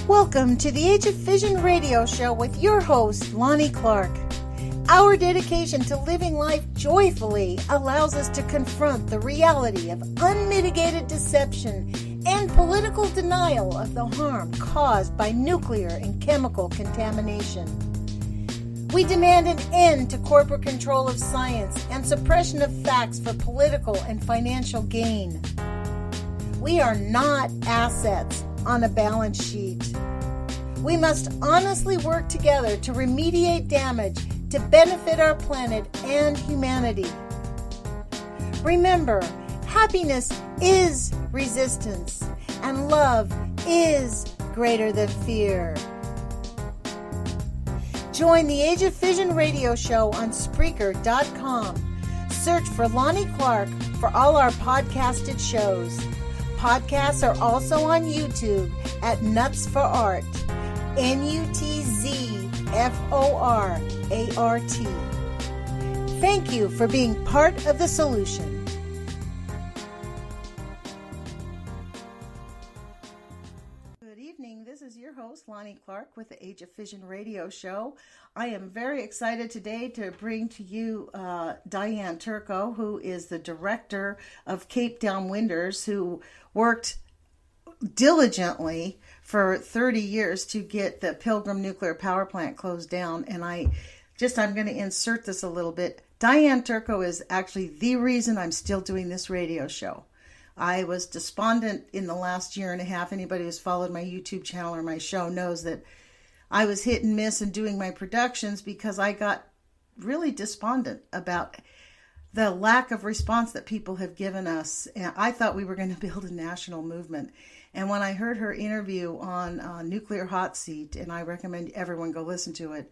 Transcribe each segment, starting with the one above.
Welcome to the Age of Fission radio show with your host, Lonnie Clark. Our dedication to living life joyfully allows us to confront the reality of unmitigated deception and political denial of the harm caused by nuclear and chemical contamination. We demand an end to corporate control of science and suppression of facts for political and financial gain. We are not assets on a balance sheet. We must honestly work together to remediate damage to benefit our planet and humanity. Remember, happiness is resistance, and love is greater than fear. Join the Age of Fission radio show on Spreaker.com. Search for Lonnie Clark for all our podcasted shows. Podcasts are also on YouTube at Nuts for Art, NUTZFORART. Thank you for being part of the solution. Good evening. This is your host, Lonnie Clark, with the Age of Fission radio show. I am very excited today to bring to you Diane Turco, who is the director of Cape Downwinders, who worked diligently for 30 years to get the Pilgrim nuclear power plant closed down. And I'm going to insert this a little bit. Diane Turco is actually the reason I'm still doing this radio show. I was despondent in the last year and a half. Anybody who's followed my YouTube channel or my show knows that I was hit and miss in doing my productions because I got really despondent about the lack of response that people have given us. And I thought we were going to build a national movement. And when I heard her interview on Nuclear Hot Seat, and I recommend everyone go listen to it,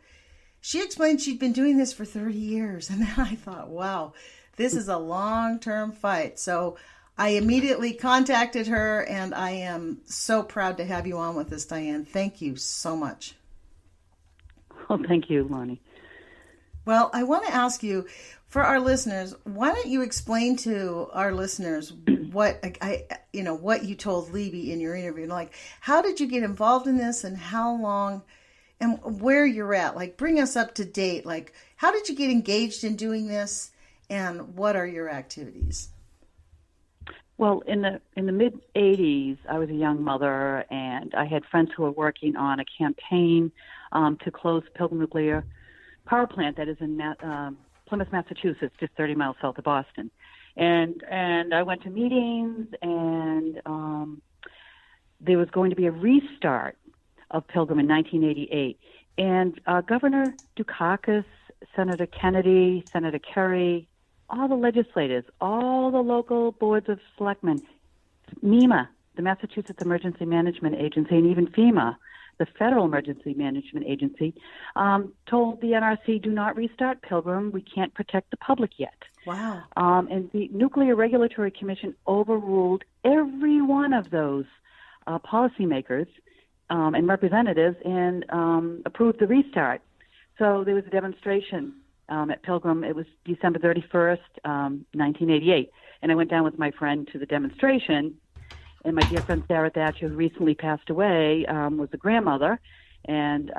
she explained she'd been doing this for 30 years. And then I thought, wow, this is a long-term fight. So I immediately contacted her, and I am so proud to have you on with us, Diane. Thank you so much. Well, thank you, Lonnie. Well, I want to ask you, for our listeners, why don't you explain to our listeners what you told Libby in your interview? Like, how did you get involved in this, and how long, and where you're at? Like, bring us up to date. Like, how did you get engaged in doing this, and what are your activities? Well, in the mid '80s, I was a young mother, and I had friends who were working on a campaign to close Pilgrim nuclear power plant that is in Plymouth, Massachusetts, just 30 miles south of Boston. And I went to meetings, and there was going to be a restart of Pilgrim in 1988. And Governor Dukakis, Senator Kennedy, Senator Kerry, all the legislators, all the local boards of selectmen, MEMA, the Massachusetts Emergency Management Agency, and even FEMA, the Federal Emergency Management Agency, told the NRC, do not restart Pilgrim. We can't protect the public yet. Wow. And the Nuclear Regulatory Commission overruled every one of those policymakers and representatives and approved the restart. So there was a demonstration at Pilgrim. It was December 31st, 1988. And I went down with my friend to the demonstration. And my dear friend Sarah Thatcher, who recently passed away, was the grandmother, and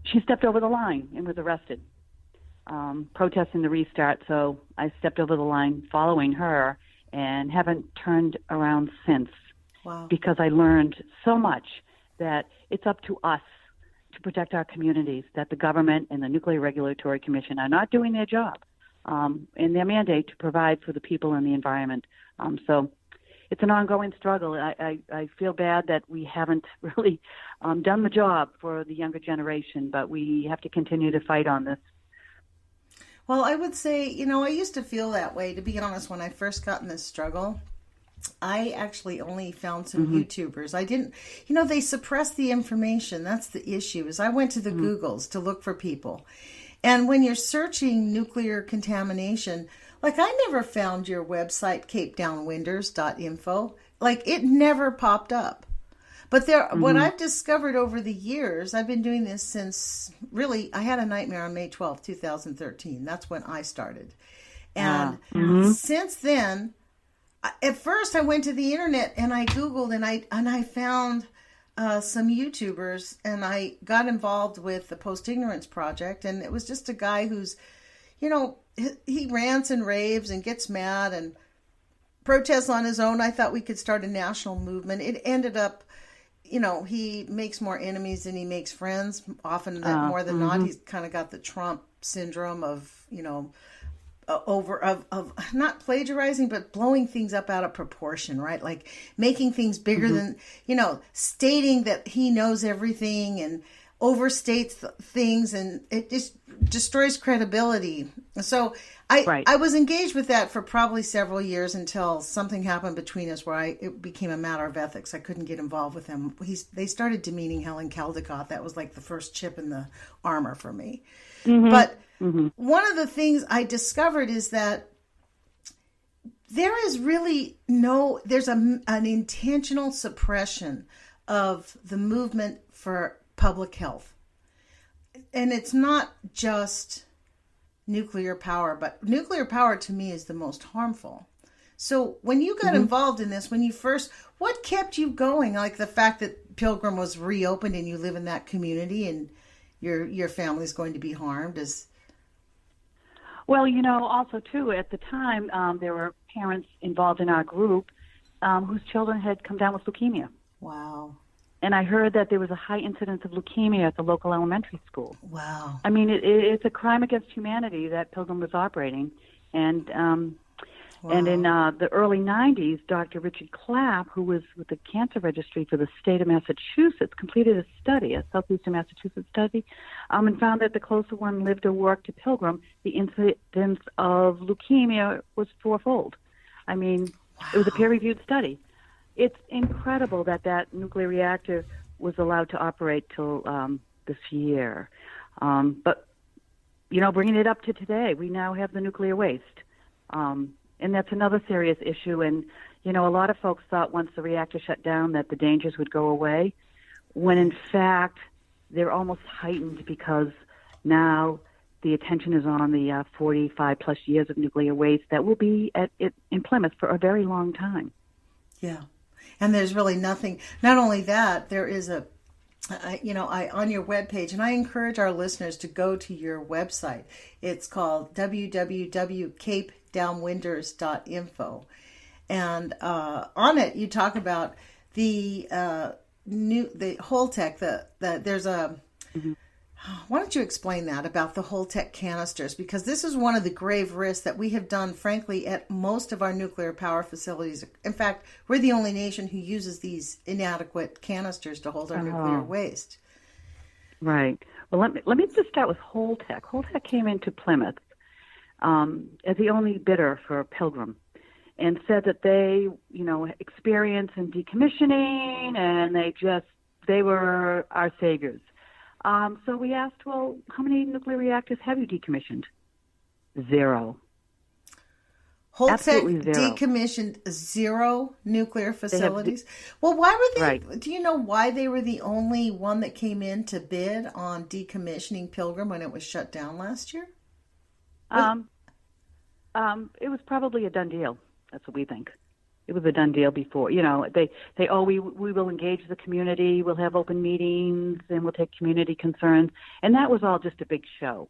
she stepped over the line and was arrested, protesting the restart. So I stepped over the line following her and haven't turned around since. Wow. Because I learned so much that it's up to us to protect our communities, that the government and the Nuclear Regulatory Commission are not doing their job in their mandate to provide for the people and the environment. So it's an ongoing struggle. I feel bad that we haven't really done the job for the younger generation, but we have to continue to fight on this. Well, I would say, I used to feel that way, to be honest, when I first got in this struggle. I actually only found some YouTubers. I didn't, they suppress the information. That's the issue, is I went to the Googles to look for people. And when you're searching nuclear contamination, like, I never found your website, capedownwinders.info. Like, it never popped up. But what I've discovered over the years, I've been doing this since, really, I had a nightmare on May 12th, 2013. That's when I started. And since then, at first I went to the internet and I Googled and I found some YouTubers, and I got involved with the Post Ignorance Project, and it was just a guy who's, he rants and raves and gets mad and protests on his own. I thought we could start a national movement. It ended up, he makes more enemies than he makes friends. Often more than not, he's kind of got the Trump syndrome of, of not plagiarizing, but blowing things up out of proportion, right? Like making things bigger than, stating that he knows everything and overstates things, and it just destroys credibility. So I was engaged with that for probably several years until something happened between us where it became a matter of ethics. I couldn't get involved with him. They started demeaning Helen Caldicott. That was like the first chip in the armor for me. But one of the things I discovered is that there is really there's an intentional suppression of the movement for public health. And it's not just nuclear power, but nuclear power to me is the most harmful. So when you got involved in this, what kept you going? Like the fact that Pilgrim was reopened and you live in that community and your family's going to be harmed is... Well, also, too, at the time, there were parents involved in our group whose children had come down with leukemia. Wow. And I heard that there was a high incidence of leukemia at the local elementary school. Wow. I mean, it's a crime against humanity that Pilgrim was operating. And and in the early 90s, Dr. Richard Clapp, who was with the Cancer Registry for the state of Massachusetts, completed a study, a southeastern Massachusetts study, and found that the closer one lived or worked to Pilgrim, the incidence of leukemia was fourfold. I mean, It was a peer-reviewed study. It's incredible that nuclear reactor was allowed to operate till this year. But, bringing it up to today, we now have the nuclear waste. And that's another serious issue. And, a lot of folks thought once the reactor shut down that the dangers would go away, when in fact they're almost heightened because now the attention is on the 45-plus years of nuclear waste that will be in Plymouth for a very long time. Yeah. And there's really nothing. Not only that, there is on your webpage, and I encourage our listeners to go to your website. It's called www.capedownwinders.info. And on it, you talk about the Holtec, there's a... Why don't you explain that about the Holtec canisters? Because this is one of the grave risks that we have done, frankly, at most of our nuclear power facilities. In fact, we're the only nation who uses these inadequate canisters to hold our nuclear waste. Right. Well, let me just start with Holtec. Holtec came into Plymouth as the only bidder for Pilgrim, and said that they, experience in decommissioning, and they were our saviors. So we asked, well, how many nuclear reactors have you decommissioned? 0. Holtec Absolutely 0. decommissioned 0 nuclear facilities? Well, why were they? Right. Do you know why they were the only one that came in to bid on decommissioning Pilgrim when it was shut down last year? It was probably a done deal. That's what we think. It was a done deal before. We will engage the community, we'll have open meetings, and we'll take community concerns. And that was all just a big show.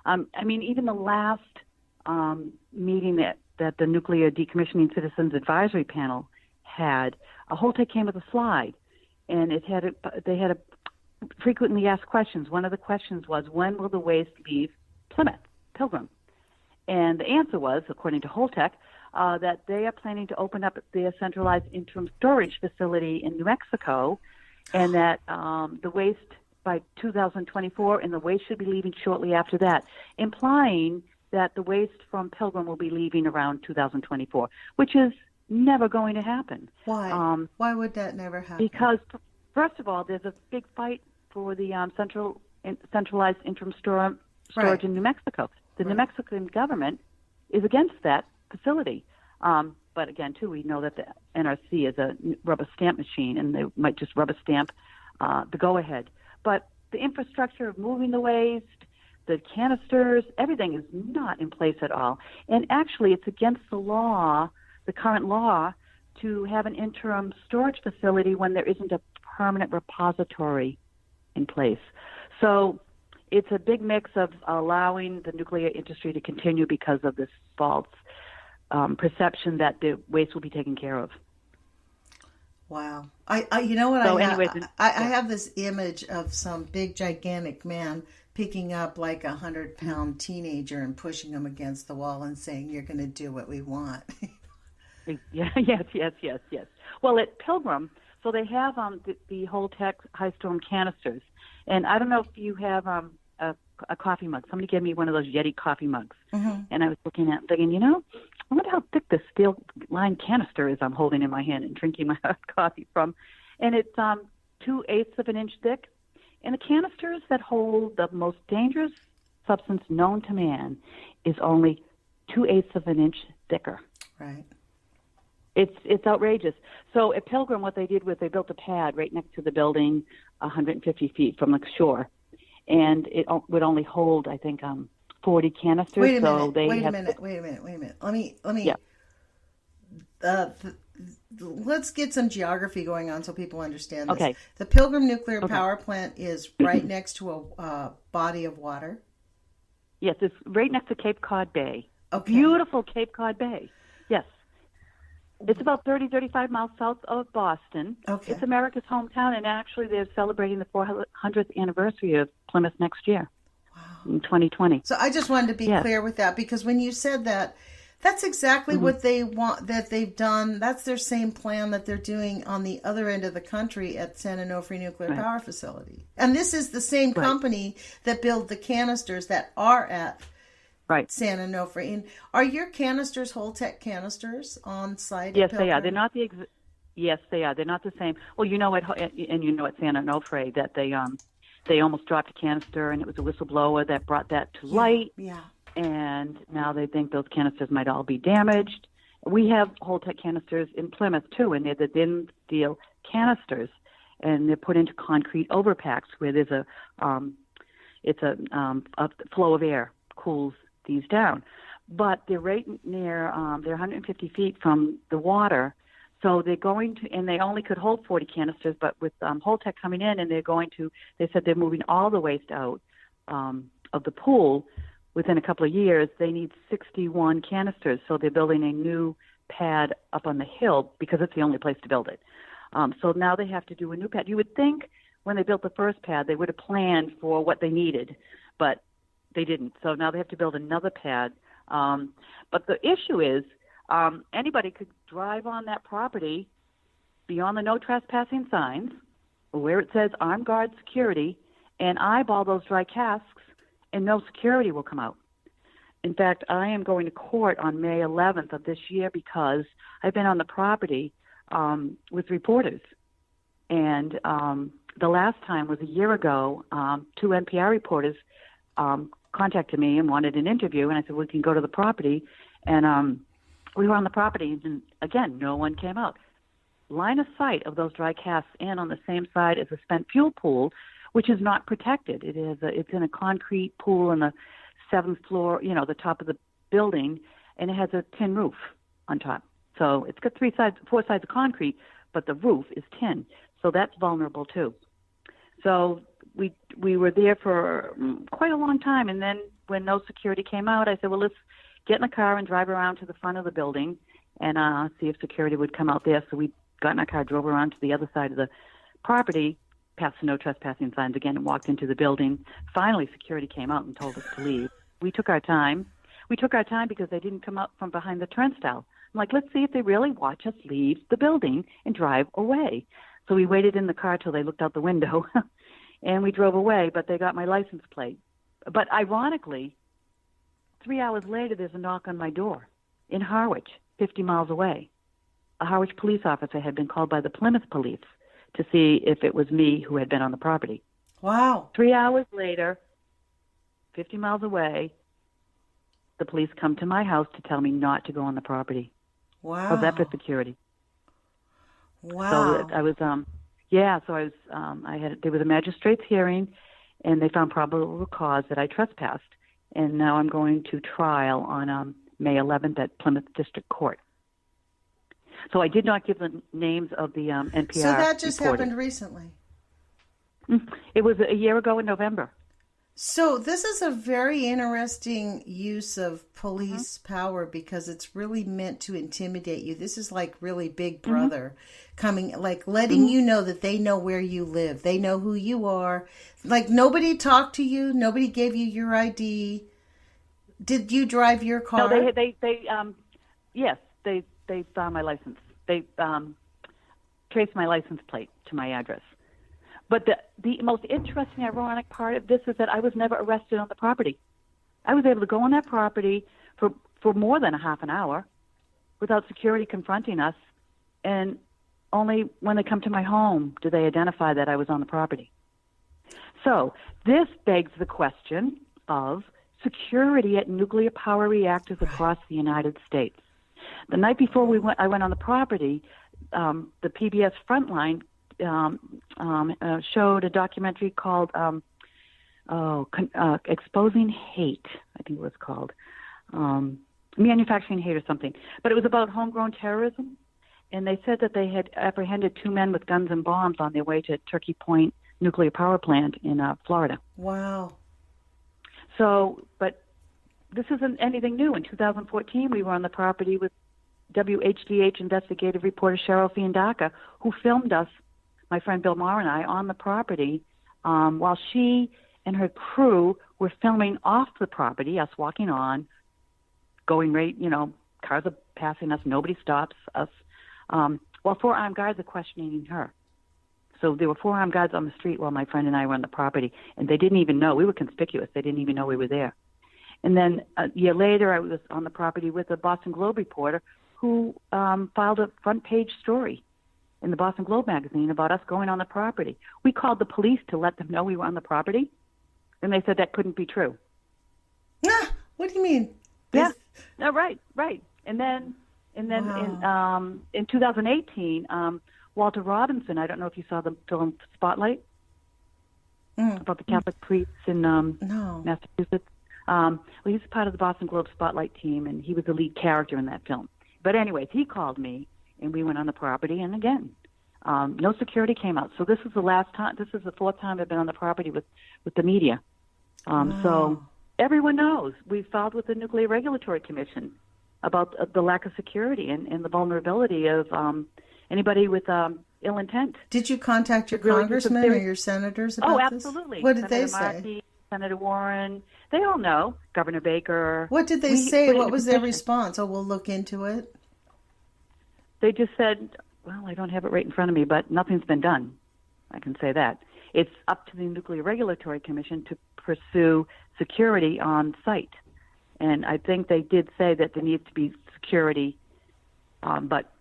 Even the last meeting that the Nuclear Decommissioning Citizens Advisory Panel had, Holtec came with a slide, and they had frequently asked questions. One of the questions was, when will the waste leave Pilgrim? And the answer was, according to Holtec, that they are planning to open up their centralized interim storage facility in New Mexico, and that the waste by 2024, and the waste should be leaving shortly after that, implying that the waste from Pilgrim will be leaving around 2024, which is never going to happen. Why? Why would that never happen? Because, first of all, there's a big fight for the centralized interim storage in New Mexico. The New Mexican government is against that facility. But again, too, we know that the NRC is a rubber stamp machine, and they might just rubber stamp the go-ahead. But the infrastructure of moving the waste, the canisters, everything is not in place at all. And actually, it's against the law, the current law, to have an interim storage facility when there isn't a permanent repository in place. So it's a big mix of allowing the nuclear industry to continue because of this false perception that the waste will be taken care of. Wow. I you know what, So I have this image of some big gigantic man picking up like 100-pound teenager and pushing him against the wall and saying, "You're going to do what we want." Yeah, yes. Well, at Pilgrim, so they have the Holtec high storm canisters, and I don't know if you have a coffee mug. Somebody gave me one of those Yeti coffee mugs, and I was looking at it thinking, I wonder how thick this steel-lined canister is I'm holding in my hand and drinking my hot coffee from, and it's 2/8 of an inch thick, and the canisters that hold the most dangerous substance known to man is only 2/8 of an inch thicker. Right. It's outrageous. So at Pilgrim, what they did was they built a pad right next to the building, 150 feet from the shore, and it would only hold, I think, 40 canisters. Wait a minute. Let me. Yeah. Let's get some geography going on so people understand this. Okay. The Pilgrim Nuclear Power Plant is right next to a body of water. Yes, it's right next to Cape Cod Bay. Okay. Beautiful Cape Cod Bay. Yes. It's about 35 miles south of Boston. Okay. It's America's hometown, and actually they're celebrating the 400th anniversary of Plymouth next year. Wow. In 2020. So I just wanted to be clear with that, because when you said that, that's exactly what they want, that they've done. That's their same plan that they're doing on the other end of the country at San Onofre Nuclear Power Facility. And this is the same company that built the canisters that are at San Onofre. And are your canisters Holtec canisters on site? Yes, they are. They're not the Yes, they are. They're not the same. Well, at San Onofre that they almost dropped a canister, and it was a whistleblower that brought that to light. Yeah. And now they think those canisters might all be damaged. We have Holtec canisters in Plymouth too, and they're the thin steel canisters, and they're put into concrete overpacks where there's a flow of air cools these down. But they're right near, they're 150 feet from the water, so they're going to, and they only could hold 40 canisters, but with Holtec coming in, and they said they're moving all the waste out of the pool. Within a couple of years, they need 61 canisters, so they're building a new pad up on the hill because it's the only place to build it. So now they have to do a new pad. You would think when they built the first pad, they would have planned for what they needed, but they didn't. So now they have to build another pad. But the issue is anybody could drive on that property beyond the no trespassing signs where it says armed guard security and eyeball those dry casks, and no security will come out. In fact, I am going to court on May 11th of this year because I've been on the property with reporters. And the last time was a year ago. 2 NPR reporters contacted me and wanted an interview, and I said, we can go to the property. And we were on the property, and again, no one came out. Line of sight of those dry casks and on the same side as a spent fuel pool, which is not protected. It's in a concrete pool on the 7th floor, the top of the building, and it has a tin roof on top. So it's got 4 sides of concrete, but the roof is tin. So that's vulnerable too. So we were there for quite a long time, and then when no security came out, I said, well, let's get in a car and drive around to the front of the building and see if security would come out there. So we got in our car, drove around to the other side of the property, passed the no trespassing signs again, and walked into the building. Finally, security came out and told us to leave. We took our time. Because they didn't come up from behind the turnstile. I'm like, let's see if they really watch us leave the building and drive away. So we waited in the car till they looked out the window, and we drove away, but they got my license plate. But ironically, 3 hours later, there's a knock on my door in Harwich, 50 miles away. A Harwich police officer had been called by the Plymouth police to see if it was me who had been on the property. Wow. 3 hours later, 50 miles away, the police come to my house to tell me not to go on the property. Wow. How's that for security? Wow. So I was, there was a magistrate's hearing, and they found probable cause that I trespassed. And now I'm going to trial on May 11th at Plymouth District Court. So I did not give the names of the NPR So that just reporters. happened recently. It was a year ago in November. So this is a very interesting use of police power because it's really meant to intimidate you. This is like really Big Brother coming, like letting you know that they know where you live. They know who you are. Like nobody talked to you. Nobody gave you your ID. Did you drive your car? No, yes, they found my license. They traced my license plate to my address. But the most interesting, ironic part of this is that I was never arrested on the property. I was able to go on that property for more than a half an hour without security confronting us, and only when they come to my home do they identify that I was on the property. So this begs the question of security at nuclear power reactors across the United States. The night before I went on the property, the PBS Frontline showed a documentary called Exposing Hate, I think it was called, Manufacturing Hate or something. But it was about homegrown terrorism, and they said that they had apprehended 2 men with guns and bombs on their way to Turkey Point nuclear power plant in Florida. Wow. So, but this isn't anything new. In 2014, we were on the property with WHDH investigative reporter Cheryl Fiandaca, who filmed us, my friend Bill Maher and I, on the property while she and her crew were filming off the property, us walking on, going right, cars are passing us, nobody stops us, while 4 armed guards are questioning her. So there were 4 armed guards on the street while my friend and I were on the property, and they didn't even know. We were conspicuous. They didn't even know we were there. And then a year later, I was on the property with a Boston Globe reporter who filed a front-page story in the Boston Globe magazine about us going on the property. We called the police to let them know we were on the property, and they said that couldn't be true. Ah, what do you mean? Yeah, no, right. And then Wow. in 2018, Walter Robinson, I don't know if you saw the film Spotlight about the Catholic priests in No. Massachusetts. Well, he's part of the Boston Globe Spotlight team, and he was the lead character in that film. But anyways, he called me, and we went on the property, and again, no security came out. So this is the last time. This is the 4th time I've been on the property with the media. So everyone knows. We filed with the Nuclear Regulatory Commission about the lack of security and the vulnerability of anybody with ill intent. Did you contact your Really, congressmen or your senators about this? Oh, absolutely. What did Senator they say? Markey, Senator Warren, they all know. Governor Baker. What did they say? What was their response? Oh, we'll look into it. They just said, well, I don't have it right in front of me, but nothing's been done. I can say that. It's up to the Nuclear Regulatory Commission to pursue security on site. And I think they did say that there needs to be security, but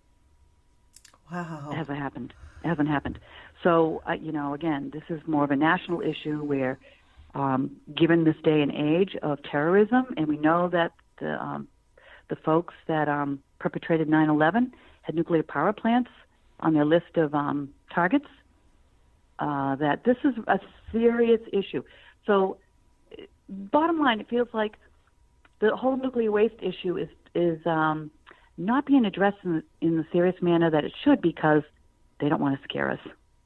Wow. it hasn't happened. It hasn't happened. So, again, this is more of a national issue where, given this day and age of terrorism, and we know that the folks that perpetrated 9/11 had nuclear power plants on their list of targets, that this is a serious issue. So, bottom line, it feels like the whole nuclear waste issue is not being addressed in the serious manner that it should, because they don't want to scare us.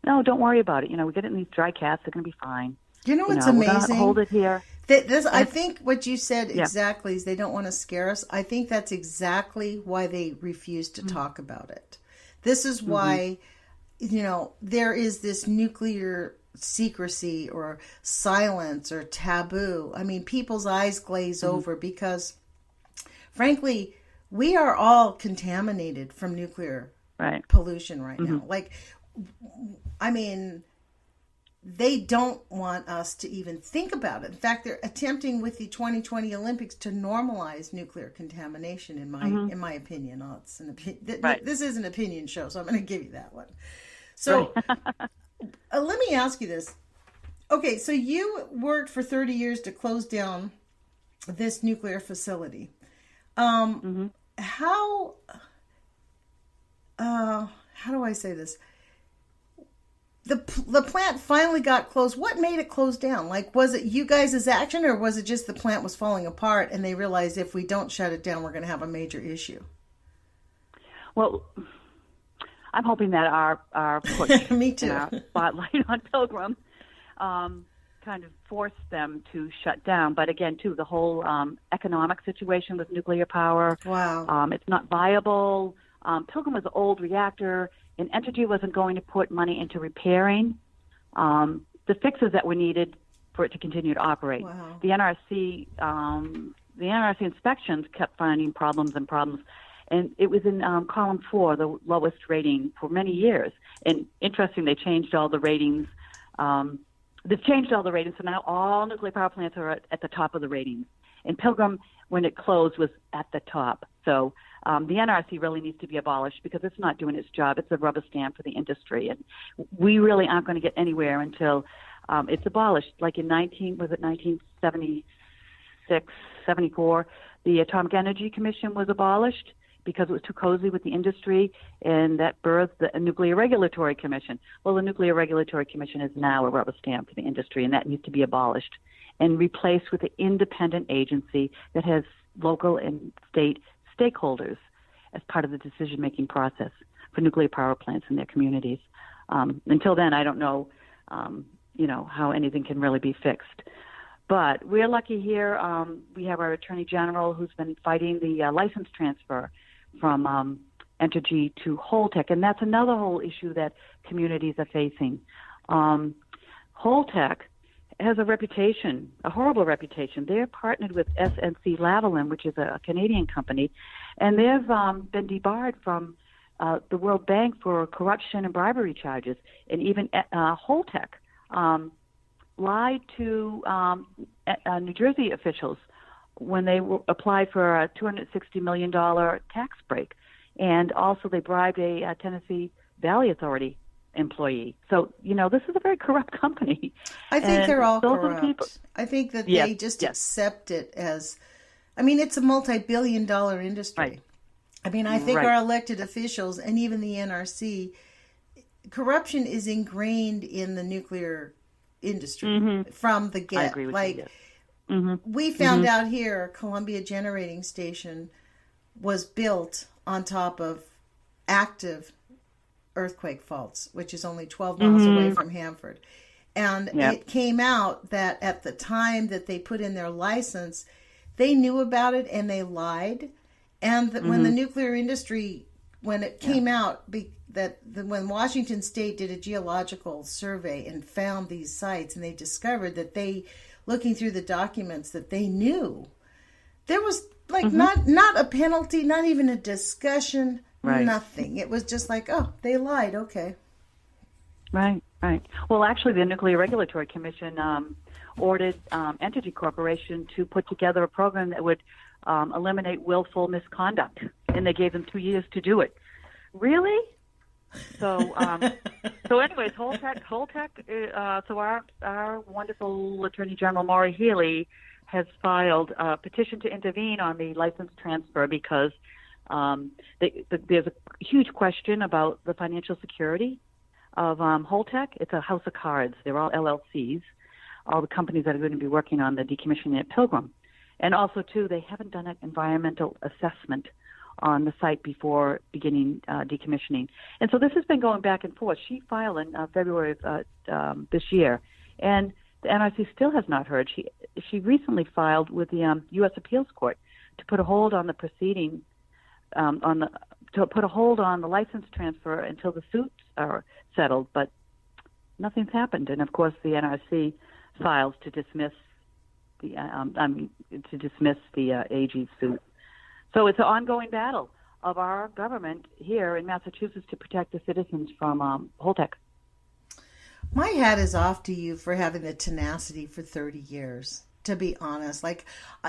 No, don't worry about it. We get it in these dry casks; they're going to be fine. You know what's We're amazing? going to hold it here. I think what you said exactly is they don't want to scare us. I think that's exactly why they refuse to talk about it. This is why, there is this nuclear secrecy or silence or taboo. I mean, people's eyes glaze over because, frankly, we are all contaminated from nuclear pollution right now. Like, I mean, they don't want us to even think about it. In fact, they're attempting with the 2020 Olympics to normalize nuclear contamination. In my opinion, it's an this is an opinion show, so I'm going to give you that one. So, let me ask you this. Okay, so you worked for 30 years to close down this nuclear facility. How do I say this? The plant finally got closed. What made it close down? Like, was it you guys' action, or was it just the plant was falling apart and they realized if we don't shut it down, we're going to have a major issue? Well, I'm hoping that our push Me too. and our spotlight on Pilgrim kind of forced them to shut down. But again, too, the whole economic situation with nuclear power. Wow. It's not viable. Pilgrim was an old reactor, and Entergy wasn't going to put money into repairing the fixes that were needed for it to continue to operate. Wow. The NRC inspections kept finding problems, and it was in column 4, the lowest rating for many years. And interesting, they changed all the ratings. They've changed all the ratings, so now all nuclear power plants are at the top of the ratings. And Pilgrim, when it closed, was at the top. So the NRC really needs to be abolished because it's not doing its job. It's a rubber stamp for the industry, and we really aren't going to get anywhere until it's abolished. Like in 1976, 74, the Atomic Energy Commission was abolished because it was too cozy with the industry, and that birthed the Nuclear Regulatory Commission. Well, the Nuclear Regulatory Commission is now a rubber stamp for the industry, and that needs to be abolished and replaced with an independent agency that has local and state stakeholders as part of the decision-making process for nuclear power plants in their communities. Until then, I don't know, how anything can really be fixed. But we're lucky here. We have our Attorney General who's been fighting the license transfer from Entergy to Holtec, and that's another whole issue that communities are facing. Holtec has a reputation, a horrible reputation. They're partnered with SNC Lavalin, which is a Canadian company, and they've been debarred from the World Bank for corruption and bribery charges. And even Holtec lied to New Jersey officials when they applied for a $260 million tax break. And also they bribed a Tennessee Valley Authority employee. So, this is a very corrupt company. I think they're all corrupt. I think that they just accept it as, it's a multi-billion-dollar industry. Right. I think our elected officials and even the NRC, corruption is ingrained in the nuclear industry from the get. I agree with you, yes. We found out here Columbia Generating Station was built on top of active earthquake faults, which is only 12 miles away from Hanford. And it came out that at the time that they put in their license, they knew about it and they lied. And when the nuclear industry, when it came out, when Washington State did a geological survey and found these sites, and they discovered that looking through the documents, that they knew there was not a penalty, not even a discussion, nothing. It was just like, oh, they lied, okay. Right. Well, actually, the Nuclear Regulatory Commission ordered Entergy Corporation to put together a program that would eliminate willful misconduct, and they gave them 2 years to do it. Really? So, anyways, Holtec. So our wonderful Attorney General Maureen Healy has filed a petition to intervene on the license transfer because there's a huge question about the financial security of Holtec. It's a house of cards. They're all LLCs, all the companies that are going to be working on the decommissioning at Pilgrim. And also, too, they haven't done an environmental assessment on the site before beginning decommissioning. And so this has been going back and forth. She filed in February of this year, and the NRC still has not heard. She recently filed with the U.S. Appeals Court to put a hold on the proceeding, to put a hold on the license transfer until the suits are settled, but nothing's happened. And of course, the NRC files to dismiss the AG suit. So it's an ongoing battle of our government here in Massachusetts to protect the citizens from Holtec. My hat is off to you for having the tenacity for 30 years, to be honest.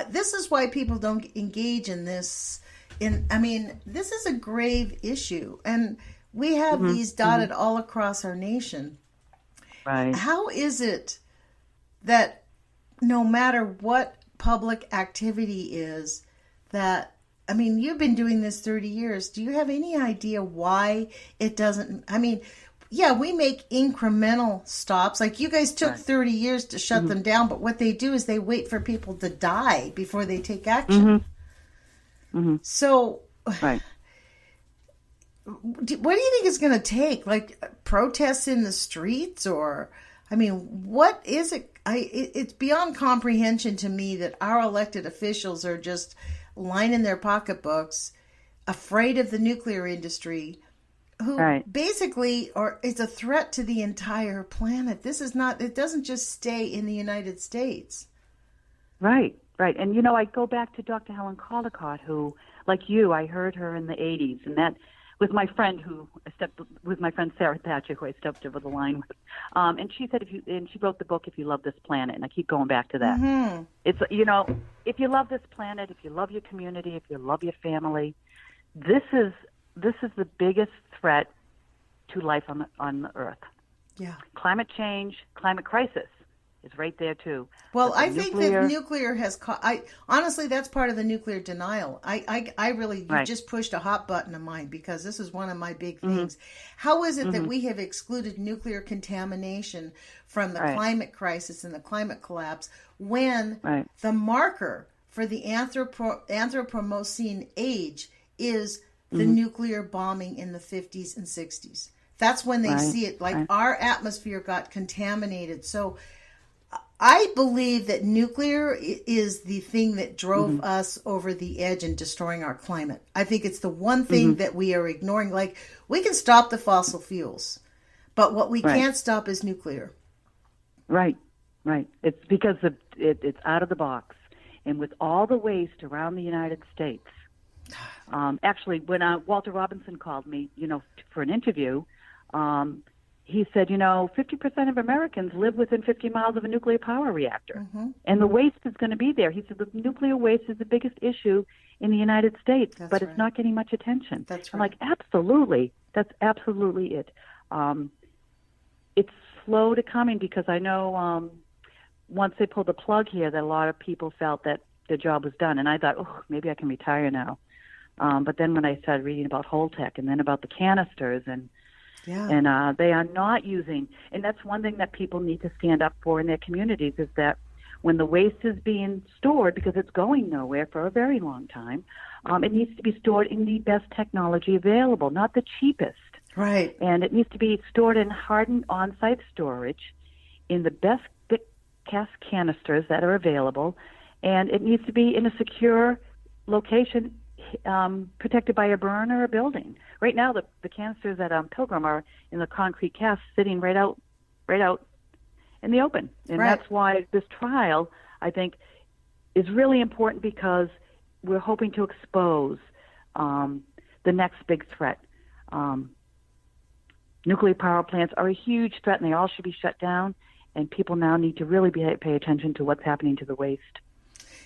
This is why people don't engage in this. This is a grave issue, and we have these dotted all across our nation. Right. How is it that no matter what public activity is, you've been doing this 30 years. Do you have any idea why it doesn't? We make incremental stops. Like you guys took 30 years to shut them down, but what they do is they wait for people to die before they take action. So What do you think it's going to take? Like protests in the streets, or I mean, what is it? It's beyond comprehension to me that our elected officials are just lining their pocketbooks, afraid of the nuclear industry, who basically it's a threat to the entire planet. This is not. It doesn't just stay in the United States. Right. Right. And, you know, I go back to Dr. Helen Caldicott, who, like you, I heard her in the 80s. And that with my friend Sarah Thatcher, who I stepped over the line with. And she said, she wrote the book, If You Love This Planet. And I keep going back to that. Mm-hmm. It's, you know, if you love this planet, if you love your community, if you love your family, this is the biggest threat to life on the earth. Yeah. Climate change, climate crisis. Is right there too. Well, I think that nuclear has honestly, that's part of the nuclear denial. I really, you just pushed a hot button of mine, because this is one of my big things. How is it that we have excluded nuclear contamination from the climate crisis and the climate collapse when the marker for the Anthropocene age is the nuclear bombing in the 50s and 60s? That's when they see it. Like our atmosphere got contaminated. So I believe that nuclear is the thing that drove us over the edge in destroying our climate. I think it's the one thing that we are ignoring. Like, we can stop the fossil fuels, but what we can't stop is nuclear. Right, right. It's because it's out of the box. And with all the waste around the United States, actually, when Walter Robinson called me, you know, for an interview, he said, you know, 50% of Americans live within 50 miles of a nuclear power reactor, and the waste is going to be there. He said the nuclear waste is the biggest issue in the United States, but it's not getting much attention. I'm like, absolutely. That's absolutely it. It's slow to coming, because I know once they pulled the plug here, that a lot of people felt that their job was done. And I thought, oh, maybe I can retire now. But then when I started reading about Holtec and then about the canisters and they are not using, and that's one thing that people need to stand up for in their communities, is that when the waste is being stored, because it's going nowhere for a very long time, it needs to be stored in the best technology available, not the cheapest. Right. And it needs to be stored in hardened on-site storage in the best cast canisters that are available, and it needs to be in a secure location, protected by a burn or a building. Right now, the canisters at Pilgrim are in the concrete cast, sitting right out in the open. And that's why this trial, I think, is really important, because we're hoping to expose the next big threat. Nuclear power plants are a huge threat, and they all should be shut down. And people now need to really pay attention to what's happening to the waste.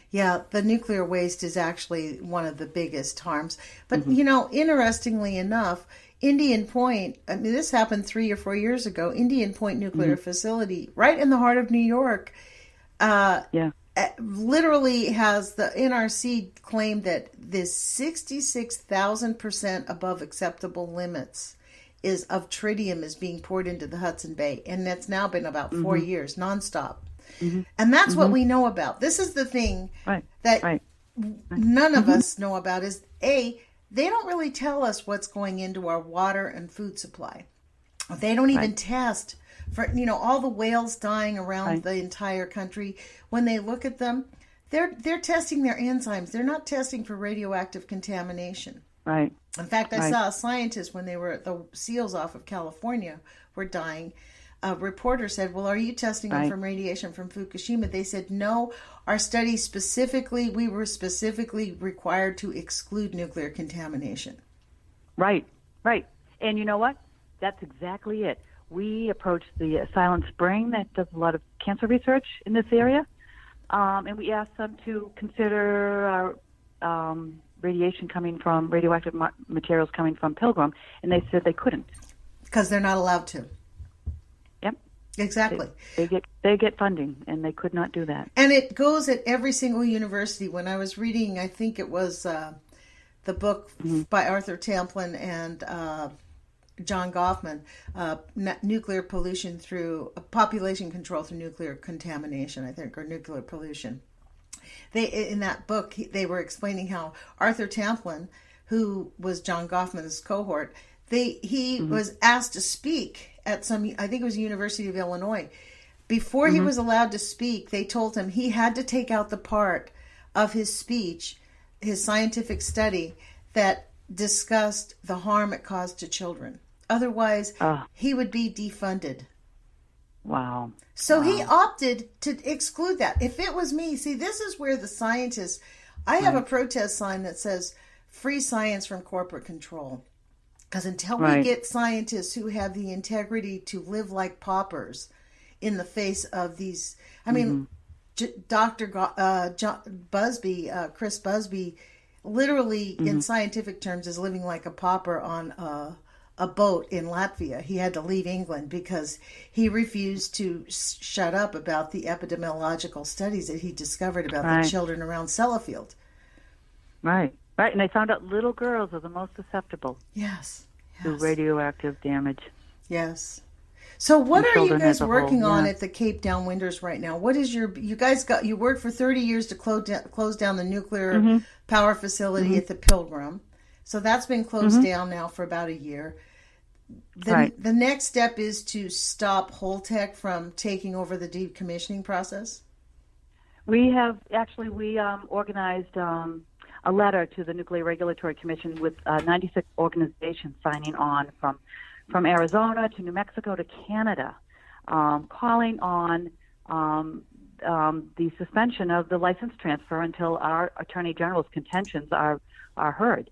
Yeah, the nuclear waste is actually one of the biggest harms. But, you know, interestingly enough, Indian Point, I mean, this happened 3 or 4 years ago, Indian Point nuclear facility, right in the heart of New York, literally has the NRC claimed that this 66,000% above acceptable limits of tritium is being poured into the Hudson Bay. And that's now been about 4 years, nonstop. And that's what we know about. This is the thing that none of us know about, is they don't really tell us what's going into our water and food supply. They don't even test for, you know, all the whales dying around the entire country. When they look at them, they're testing their enzymes. They're not testing for radioactive contamination. Right. In fact, I saw a scientist, when the seals off of California were dying, a reporter said, well, are you testing them from radiation from Fukushima? They said, no, our study we were specifically required to exclude nuclear contamination. Right. And you know what? That's exactly it. We approached the Silent Spring that does a lot of cancer research in this area, and we asked them to consider our radioactive materials coming from Pilgrim, and they said they couldn't. Because they're not allowed to. Exactly. They get funding, and they could not do that. And it goes at every single university. When I was reading, I think it was the book by Arthur Tamplin and John Goffman, Nuclear Pollution through Population Control through Nuclear Contamination, I think, or Nuclear Pollution. In that book, they were explaining how Arthur Tamplin, who was John Goffman's cohort, he was asked to speak at some, I think it was University of Illinois. Before he was allowed to speak, they told him he had to take out the part of his speech, his scientific study, that discussed the harm it caused to children. Otherwise, he would be defunded. Wow. So he opted to exclude that. If it was me, see, this is where the scientists, I have a protest sign that says, free science from corporate control. Because until we get scientists who have the integrity to live like paupers in the face of these, I mean, Dr. Busby, Chris Busby, literally in scientific terms is living like a pauper on a boat in Latvia. He had to leave England because he refused to shut up about the epidemiological studies that he discovered about the children around Sellafield. Right. Right, and they found out little girls are the most susceptible to radioactive damage. Yes. So what are you guys working on at the Cape Downwinders right now? What is you worked for 30 years to close down the nuclear power facility at the Pilgrim. So that's been closed down now for about a year. The next step is to stop Holtec from taking over the decommissioning process? We have, actually, organized a letter to the Nuclear Regulatory Commission with 96 organizations signing on from Arizona to New Mexico to Canada, calling on the suspension of the license transfer until our Attorney General's contentions are heard.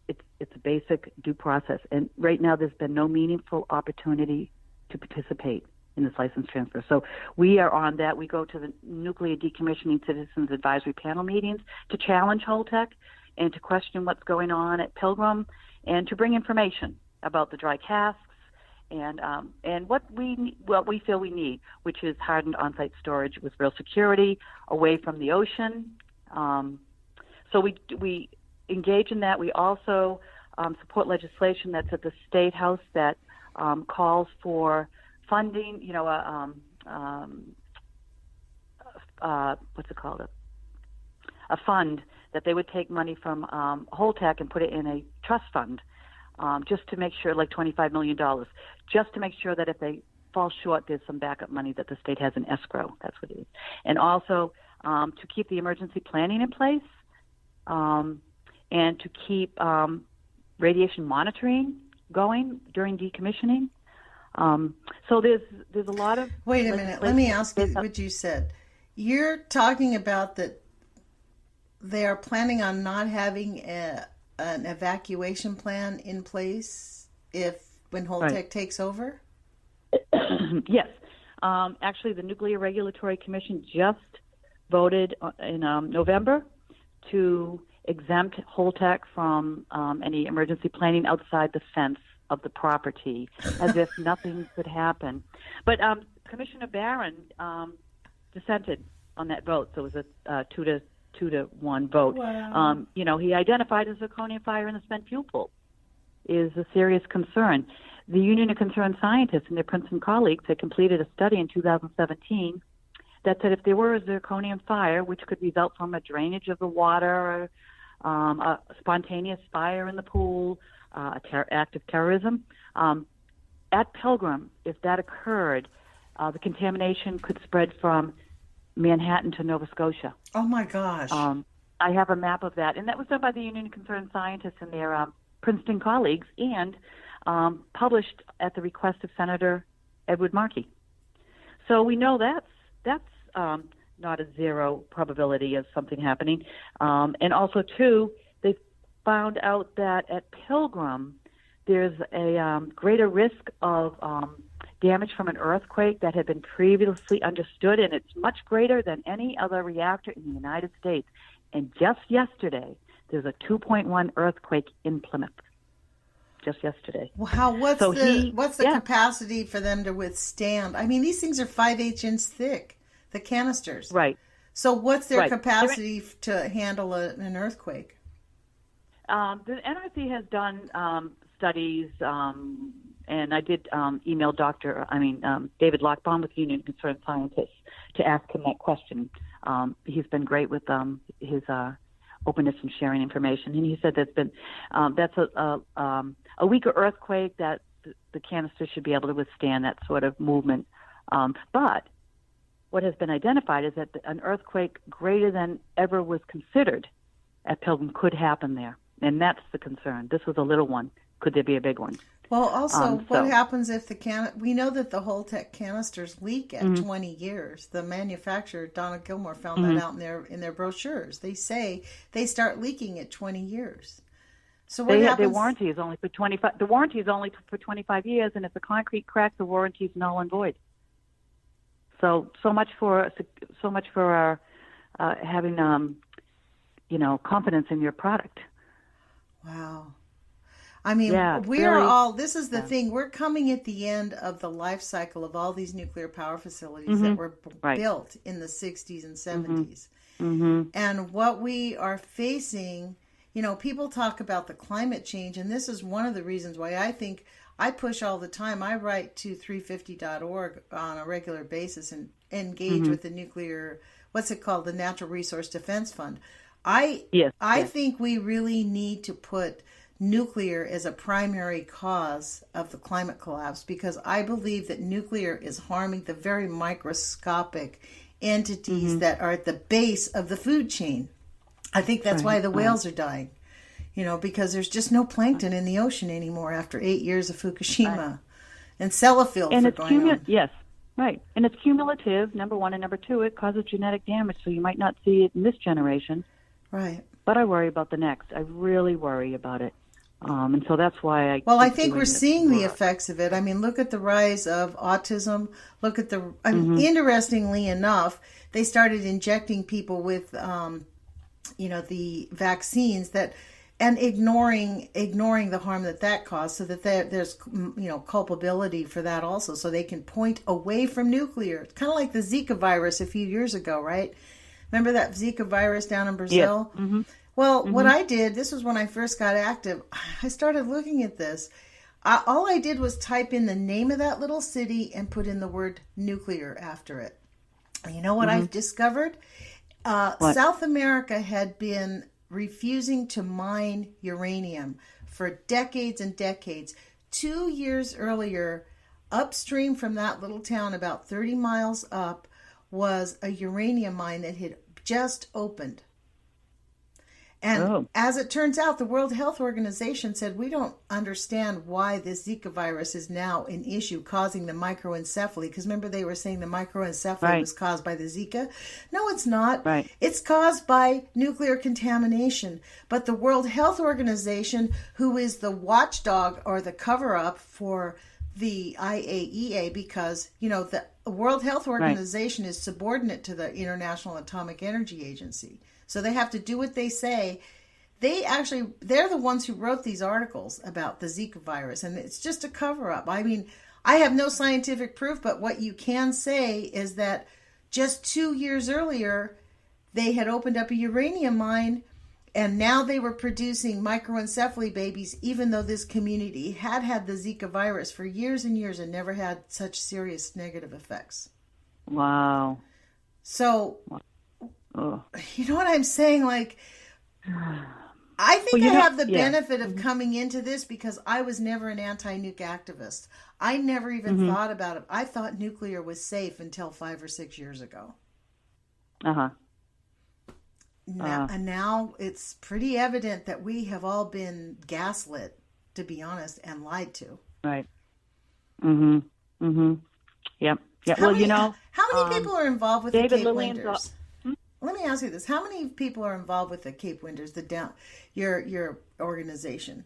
It's a basic due process, and right now there's been no meaningful opportunity to participate in this license transfer. So we are on that. We go to the Nuclear Decommissioning Citizens Advisory Panel meetings to challenge Holtec and to question what's going on at Pilgrim and to bring information about the dry casks and what we feel we need, which is hardened on-site storage with real security away from the ocean. So we engage in that. We also support legislation that's at the State House that calls for funding, what's it called? A fund that they would take money from Holtec and put it in a trust fund, just to make sure, like $25 million, just to make sure that if they fall short, there's some backup money that the state has in escrow. That's what it is. And also to keep the emergency planning in place, and to keep radiation monitoring going during decommissioning. So there's a lot of... Wait a minute. Let me ask you what you said. You're talking about that they are planning on not having an evacuation plan in place when Holtec takes over? Yes. Actually, the Nuclear Regulatory Commission just voted in November to exempt Holtec from any emergency planning outside the fence of the property, as if nothing could happen. But Commissioner Barron dissented on that vote, so it was a 2-1 vote. Wow. He identified a zirconium fire in the spent fuel pool is a serious concern. The Union of Concerned Scientists and their Princeton colleagues had completed a study in 2017 that said if there were a zirconium fire, which could result from a drainage of the water, or a spontaneous fire in the pool, act of terrorism, at Pilgrim, if that occurred, the contamination could spread from Manhattan to Nova Scotia. Oh, my gosh. I have a map of that. And that was done by the Union of Concerned Scientists and their Princeton colleagues and published at the request of Senator Edward Markey. So we know that's not a zero probability of something happening. And also, too, they found out that at Pilgrim, there's a greater risk of damage from an earthquake that had been previously understood, and it's much greater than any other reactor in the United States. And just yesterday, there's a 2.1 earthquake in Plymouth. Just yesterday. Wow, what's the capacity for them to withstand? I mean, these things are 5/8 inch thick, the canisters. Right. So what's their capacity to handle an earthquake? The NRC has done studies, and I did email David Lockbaum with Union of Concerned Scientists to ask him that question. He's been great with his openness and sharing information. And he said that's a weaker earthquake that the canisters should be able to withstand that sort of movement. But what has been identified is that an earthquake greater than ever was considered at Pilgrim could happen there. And that's the concern. This was a little one. Could there be a big one? Well, also, what happens if we know that the Holtec canisters leak at 20 years. The manufacturer, Donna Gilmore, found that out in their brochures. They say they start leaking at 20 years. So what happens? Their warranty is only for 25. The warranty is only for 25 years, and if the concrete cracks, the warranty is null and void. So much for our having confidence in your product. Wow. I mean, this is the thing. We're coming at the end of the life cycle of all these nuclear power facilities that were built in the 60s and 70s. And what we are facing, people talk about the climate change, and this is one of the reasons why I think I push all the time. I write to 350.org on a regular basis and engage with the nuclear, what's it called, the Natural Resource Defense Fund. I think we really need to put nuclear as a primary cause of the climate collapse, because I believe that nuclear is harming the very microscopic entities that are at the base of the food chain. I think that's why the whales are dying, because there's just no plankton in the ocean anymore after 8 years of Fukushima and Sellafield and for going on. Yes, right. And it's cumulative, number one, and number two, it causes genetic damage, so you might not see it in this generation. Right. But I worry about the next. I really worry about it. And so that's why I think we're seeing the effects of it. I mean, look at the rise of autism. Look at interestingly enough, they started injecting people with, the vaccines and ignoring the harm that caused, so that there's, culpability for that also. So they can point away from nuclear. It's kind of like the Zika virus a few years ago, right? Remember that Zika virus down in Brazil? Yes. Mm-hmm. Well, what I did, this was when I first got active, I started looking at this. All I did was type in the name of that little city and put in the word nuclear after it. And you know what I've discovered? South America had been refusing to mine uranium for decades and decades. 2 years earlier, upstream from that little town, about 30 miles up, was a uranium mine that had just opened. And as it turns out, the World Health Organization said, we don't understand why this Zika virus is now an issue causing the microencephaly. Because remember, they were saying the microencephaly was caused by the Zika. No, it's not. Right. It's caused by nuclear contamination. But the World Health Organization, who is the watchdog or the cover-up for the IAEA, because, the World Health Organization is subordinate to the International Atomic Energy Agency. So they have to do what they say. They're the ones who wrote these articles about the Zika virus, and it's just a cover-up. I mean, I have no scientific proof, but what you can say is that just 2 years earlier, they had opened up a uranium mine, and now they were producing microencephaly babies, even though this community had the Zika virus for years and years and never had such serious negative effects. Wow. So... You know what I'm saying? Like, I think I have the benefit of coming into this because I was never an anti-nuke activist. I never even thought about it. I thought nuclear was safe until 5 or 6 years ago. And now it's pretty evident that we have all been gaslit, to be honest, and lied to. Right. Yep. How many people are involved with the Cape Winders? Let me ask you this: how many people are involved with the Cape Winders, your organization?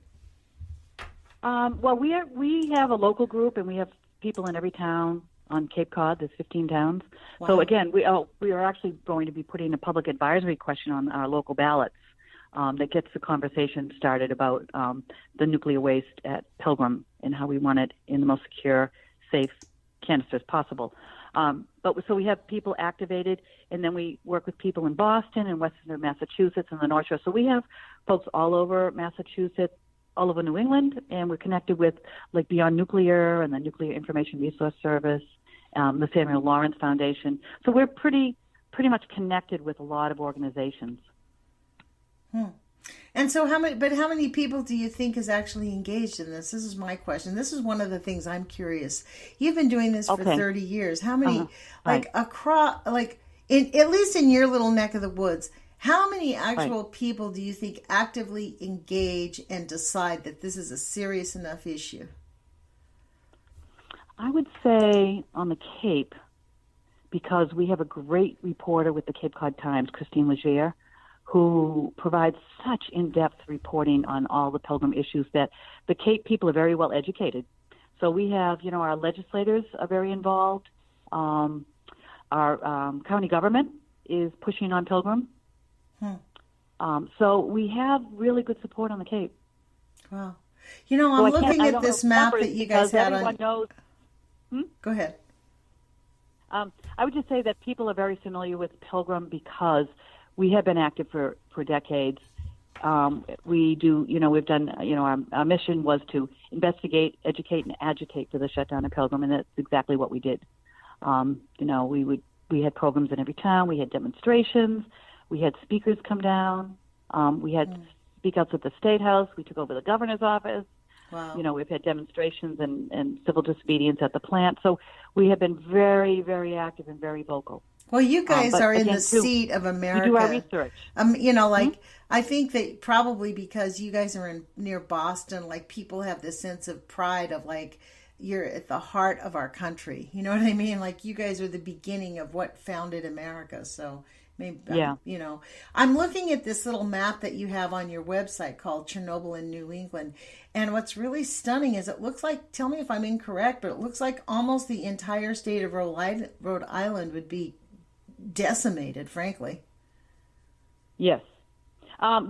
Well, we have a local group, and we have people in every town on Cape Cod. There's 15 towns. Wow. So again, we are actually going to be putting a public advisory question on our local ballots that gets the conversation started about the nuclear waste at Pilgrim and how we want it in the most secure, safe canisters possible. So we have people activated, and then we work with people in Boston and Western Massachusetts and the North Shore. So we have folks all over Massachusetts, all over New England, and we're connected with like Beyond Nuclear and the Nuclear Information Resource Service, the Samuel Lawrence Foundation. So we're pretty much connected with a lot of organizations. And so how many people do you think is actually engaged in this? This is my question. This is one of the things I'm curious. You've been doing this for 30 years. How many, Right. at least in your little neck of the woods, how many actual people do you think actively engage and decide that this is a serious enough issue? I would say on the Cape, because we have a great reporter with the Cape Cod Times, Christine Legere, who provides such in-depth reporting on all the pilgrim issues that the Cape people are very well educated. So we have, our legislators are very involved. Our county government is pushing on pilgrim. So we have really good support on the Cape. Wow. I'm looking at this map that you guys had on. Knows. Go ahead. I would just say that people are very familiar with pilgrim because we have been active for decades. We do, we've done, our mission was to investigate, educate, and agitate for the shutdown of pilgrim, and that's exactly what we did. We had programs in every town. We had demonstrations. We had speakers come down. We had speak-outs at the State House. We took over the governor's office. Wow. We've had demonstrations and civil disobedience at the plant. So we have been very, very active and very vocal. Well, you guys are in the seat of America. We do our research. I think that probably because you guys are near Boston, people have this sense of pride of you're at the heart of our country. You know what I mean? You guys are the beginning of what founded America. So maybe, I'm looking at this little map that you have on your website called Chernobyl in New England. And what's really stunning is it looks like, tell me if I'm incorrect, but it looks like almost the entire state of Rhode Island would be decimated, frankly. Yes. Is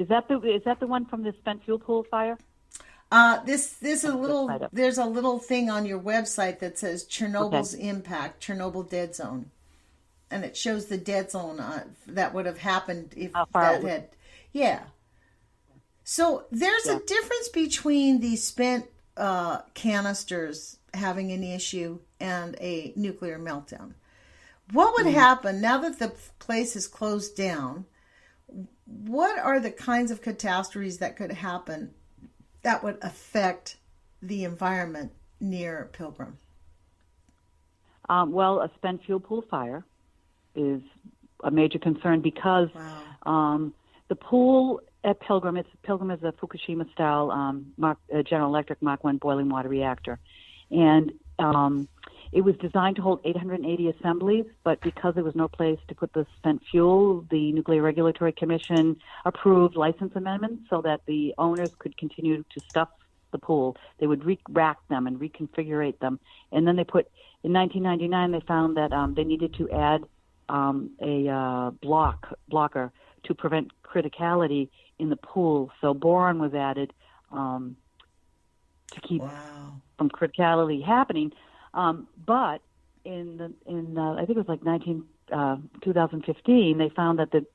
that the one from the spent fuel pool fire? This is a little. There's a little thing on your website that says Chernobyl's impact, Chernobyl dead zone, and it shows the dead zone that would have happened if that had. Yeah. So there's a difference between the spent canisters having an issue and a nuclear meltdown. What would happen now that the place is closed down? What are the kinds of catastrophes that could happen that would affect the environment near Pilgrim? A spent fuel pool fire is a major concern because the pool at Pilgrim is a Fukushima-style General Electric Mach 1 boiling water reactor. And it was designed to hold 880 assemblies, but because there was no place to put the spent fuel, the Nuclear Regulatory Commission approved license amendments so that the owners could continue to stuff the pool. They would rack them and reconfigure them. And then in 1999, they found that they needed to add a blocker to prevent criticality in the pool. So boron was added to keep from criticality happening. But in I think it was 2015, they found that the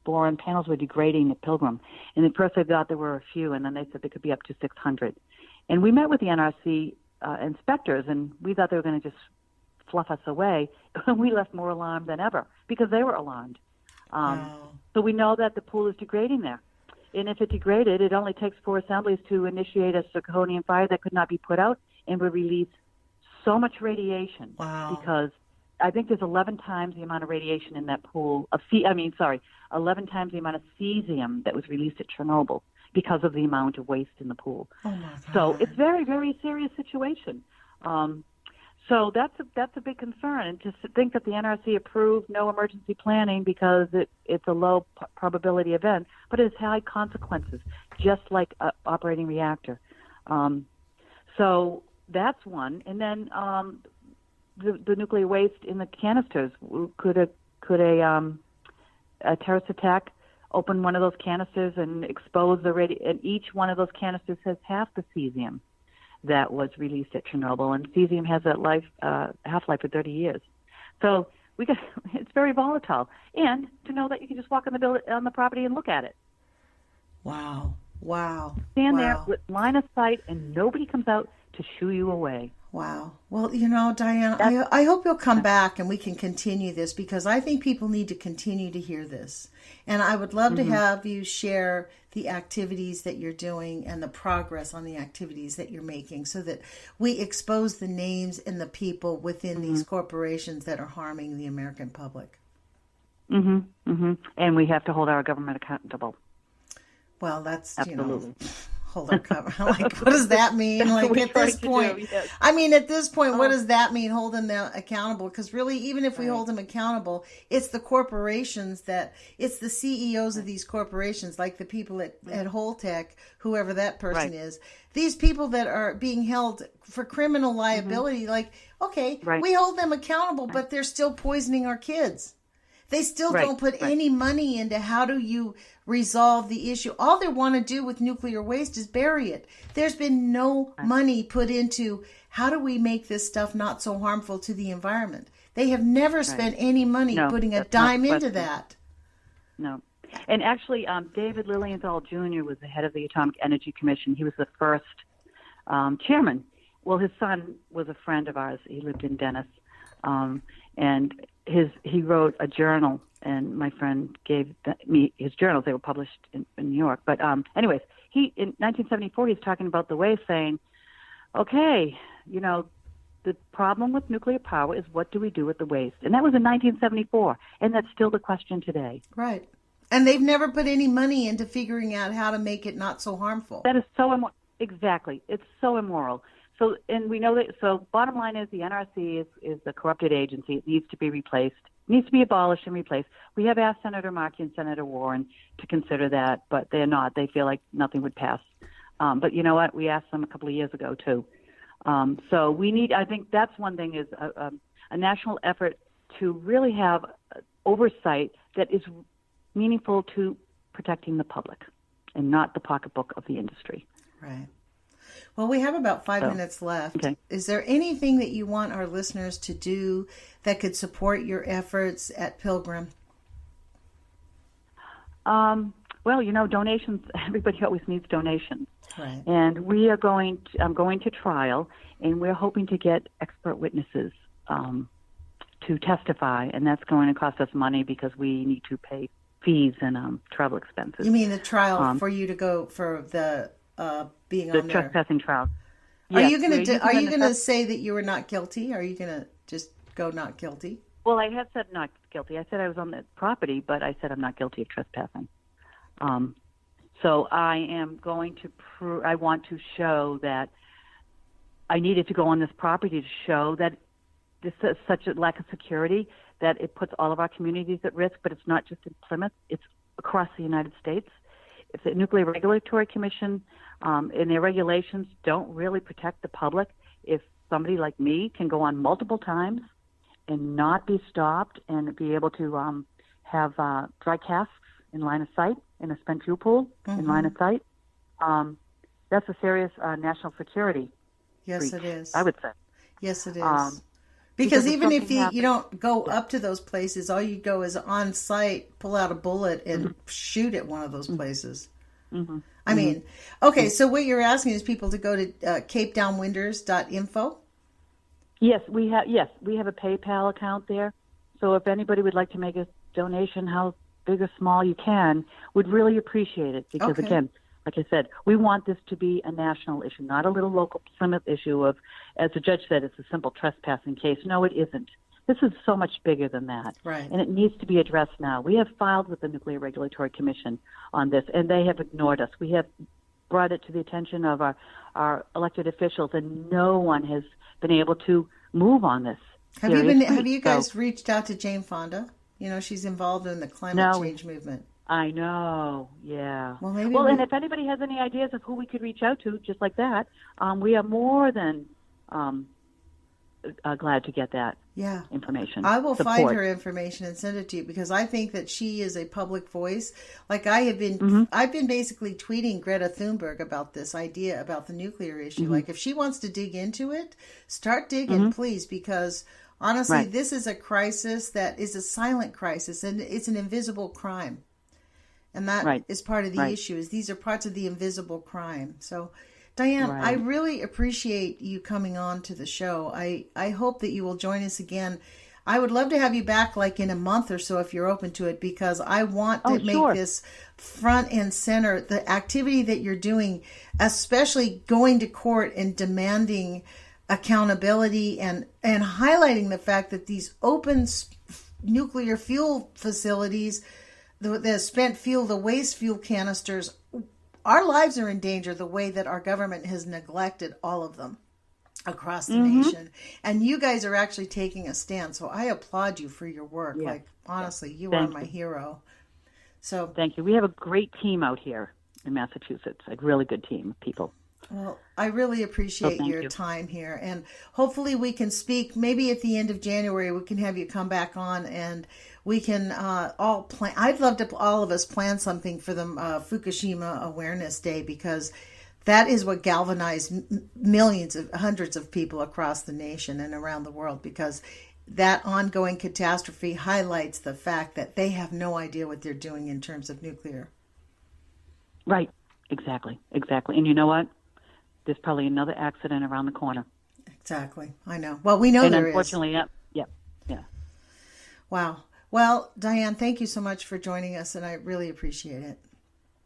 boron panels were degrading at Pilgrim. And at first they thought there were a few, and then they said they could be up to 600. And we met with the NRC inspectors, and we thought they were going to just fluff us away. We left more alarmed than ever because they were alarmed. So we know that the pool is degrading there. And if it degraded, it only takes 4 assemblies to initiate a zirconium fire that could not be put out and would release so much radiation. Wow. Because I think there's 11 times the amount of radiation in that pool. 11 times the amount of cesium that was released at Chernobyl because of the amount of waste in the pool. Oh my God. So it's very, very serious situation. So that's a big concern. And to think that the NRC approved no emergency planning because it's a low probability event, but it has high consequences, just like an operating reactor. So that's one. And then the nuclear waste in the canisters. Could a terrorist attack open one of those canisters and expose the and each one of those canisters has half the cesium that was released at Chernobyl, and cesium has a half-life of 30 years. So it's very volatile. And to know that you can just walk on the property and look at it. Wow. Stand there with line of sight, and nobody comes out to shoo you away. Wow. Well, Diane, I hope you'll come back and we can continue this, because I think people need to continue to hear this. And I would love to have you share the activities that you're doing and the progress on the activities that you're making, so that we expose the names and the people within these corporations that are harming the American public. And we have to hold our government accountable. Well, that's, absolutely. Hold our cover. Like, what does that mean? Like, at this point, yes. I mean, at this point, what does that mean? Hold them accountable? Because really, even if we hold them accountable, it's the corporations it's the CEOs of these corporations, like the people at Holtec, whoever that person is. These people that are being held for criminal liability, like, okay, we hold them accountable, but they're still poisoning our kids. They still don't put any money into how do you resolve the issue. All they want to do with nuclear waste is bury it. There's been no money put into how do we make this stuff not so harmful to the environment. They have never spent any money putting a dime into that. No. And actually, David Lilienthal Jr. was the head of the Atomic Energy Commission. He was the first chairman. Well, his son was a friend of ours. He lived in Dennis. And he wrote a journal, and my friend gave me his journals. They were published in New York. But anyways, in 1974, he's talking about the waste, saying, okay, the problem with nuclear power is what do we do with the waste? And that was in 1974, and that's still the question today. Right. And they've never put any money into figuring out how to make it not so harmful. That is so immoral. Exactly. It's so immoral. So, and we know that, so bottom line is the NRC is a corrupted agency. It needs to be replaced, needs to be abolished and replaced. We have asked Senator Markey and Senator Warren to consider that, but they're not. They feel like nothing would pass. But you know what? We asked them a couple of years ago, too. So we need, I think that's one thing, is a national effort to really have oversight that is meaningful to protecting the public and not the pocketbook of the industry. Right. Well, we have about 5 minutes left. Okay. Is there anything that you want our listeners to do that could support your efforts at Pilgrim? Well, donations, everybody always needs donations. Right. And I'm going to trial, and we're hoping to get expert witnesses to testify, and that's going to cost us money because we need to pay fees and travel expenses. You mean the trial for you to go for the being the on there? The trespassing trial. Yes. Are you going to say that you were not guilty? Are you going to just go not guilty? Well, I have said not guilty. I said I was on the property, but I said I'm not guilty of trespassing. So I am going to I want to show that I needed to go on this property to show that this is such a lack of security that it puts all of our communities at risk, but it's not just in Plymouth, it's across the United States. If the Nuclear Regulatory Commission and their regulations don't really protect the public, if somebody like me can go on multiple times and not be stopped and be able to have dry casks in line of sight in a spent fuel pool in line of sight, that's a serious national security breach, it is. I would say. Yes, it is. Because even if you don't go up to those places, all you go is on site, pull out a bullet, and shoot at one of those places. I mean, okay, so what you're asking is people to go to capedownwinders.info? Yes, we have a PayPal account there. So if anybody would like to make a donation, how big or small you can, would really appreciate it. Because again, like I said, we want this to be a national issue, not a little local Plymouth issue of, as the judge said, it's a simple trespassing case. No, it isn't. This is so much bigger than that. Right. And it needs to be addressed now. We have filed with the Nuclear Regulatory Commission on this, and they have ignored us. We have brought it to the attention of our elected officials, and no one has been able to move on this. Have you guys reached out to Jane Fonda? She's involved in the climate change movement. I know, yeah. Well, and if anybody has any ideas of who we could reach out to, just like that, we are more than glad to get that information. I will find her information and send it to you, because I think that she is a public voice. Like I've been basically tweeting Greta Thunberg about this idea about the nuclear issue. Like if she wants to dig into it, start digging, please, because honestly, this is a crisis that is a silent crisis, and it's an invisible crime. And that is part of the issue, is these are parts of the invisible crime. So Diane, Right. I really appreciate you coming on to the show. I hope that you will join us again. I would love to have you back like in a month or so if you're open to it, because I want to make Sure. this front and center, the activity that you're doing, especially going to court and demanding accountability and highlighting the fact that these open nuclear fuel facilities, the spent fuel, the waste fuel canisters, our lives are in danger the way that our government has neglected all of them across the nation. And you guys are actually taking a stand. So I applaud you for your work. Yeah. Like, honestly, you Thank are my you. hero. So Thank you. We have a great team out here in Massachusetts, a really good team of people. well, I really appreciate thank your you. time here. And hopefully we can speak, maybe at the end of January, we can have you come back on and we can all plan. I'd love to all of us plan something for the Fukushima Awareness Day, because that is what galvanized millions of hundreds of people across the nation and around the world, because that ongoing catastrophe highlights the fact that they have no idea what they're doing in terms of nuclear. Right. Exactly. And you know what? There's probably another accident around the corner. Exactly. I know. Well, we know And there is. unfortunately, yeah. Wow. Well, Diane, thank you so much for joining us, and I really appreciate it.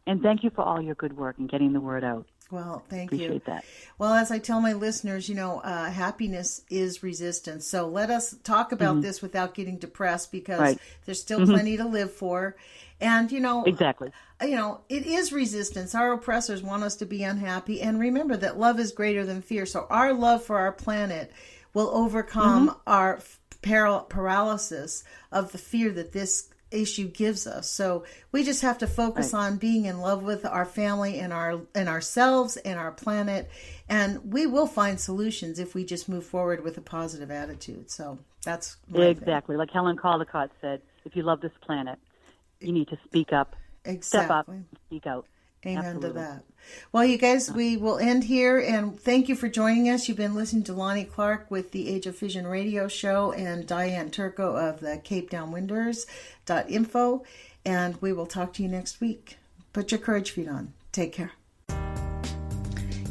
And thank you for all your good work and getting the word out. Well, thank Appreciate you. that. Well, as I tell my listeners, happiness is resistance. So let us talk about this without getting depressed, because there's still plenty to live for. And, Exactly. It is resistance. Our oppressors want us to be unhappy. And remember that love is greater than fear. So our love for our planet will overcome our paralysis of the fear that this issue gives us. So we just have to focus on being in love with our family and ourselves and our planet, and we will find solutions if we just move forward with a positive attitude. So that's my Exactly. Like Helen Caldicott said, if you love this planet, you need to speak up, step up, and speak out. Amen Absolutely. to that. Well, you guys, we will end here, and thank you for joining us. You've been listening to Lonnie Clark with the Age of Fission radio show, and Diane Turco of the Cape Downwinders.info, and we will talk to you next week. Put your courage feet on. Take care.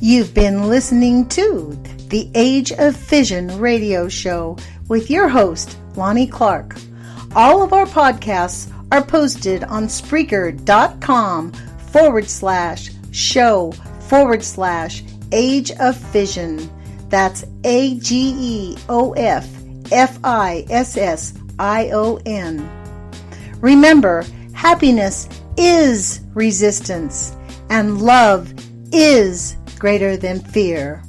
You've been listening to the Age of Fission radio show with your host, Lonnie Clark. All of our podcasts are posted on Spreaker.com/show/Age of Fission. That's AGEOFFISSION. Remember, happiness is resistance, and love is greater than fear.